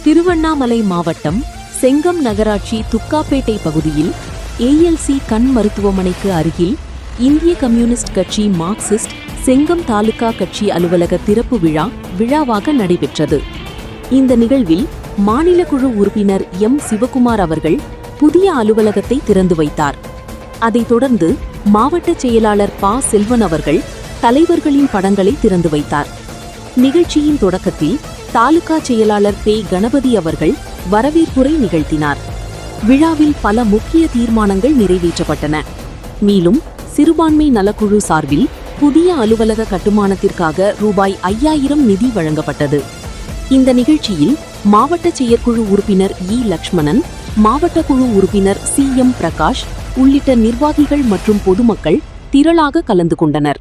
திருவண்ணாமலை மாவட்டம் செங்கம் நகராட்சி துக்காப்பேட்டை பகுதியில் ஏஎல்சி கண் மருத்துவமனைக்கு அருகில் இந்திய கம்யூனிஸ்ட் கட்சி மார்க்சிஸ்ட் செங்கம் தாலுகா கட்சி அலுவலக திறப்பு விழாவாக நடைபெற்றது. இந்த நிகழ்வில் மாநில குழு உறுப்பினர் எம். சிவகுமார் அவர்கள் புதிய அலுவலகத்தை திறந்து வைத்தார். அதைத் தொடர்ந்து மாவட்ட செயலாளர் ப. செல்வன் அவர்கள் தலைவர்களின் படங்களை திறந்து வைத்தார். நிகழ்ச்சியின் தொடக்கத்தில் தாலுகா செயலாளர் பே. கணபதி அவர்கள் வரவேற்புரை நிகழ்த்தினார். விழாவில் பல முக்கிய தீர்மானங்கள் நிறைவேற்றப்பட்டன. மேலும் சிறுபான்மை நலக்குழு சார்பில் புதிய அலுவலக கட்டுமானத்திற்காக ரூபாய் 5000 நிதி வழங்கப்பட்டது. இந்த நிகழ்ச்சியில் மாவட்ட செயற்குழு உறுப்பினர் இ. லட்சுமணன், மாவட்ட குழு உறுப்பினர் சி. எம். பிரகாஷ் உள்ளிட்ட நிர்வாகிகள் மற்றும் பொதுமக்கள் திரளாக கலந்து கொண்டனர்.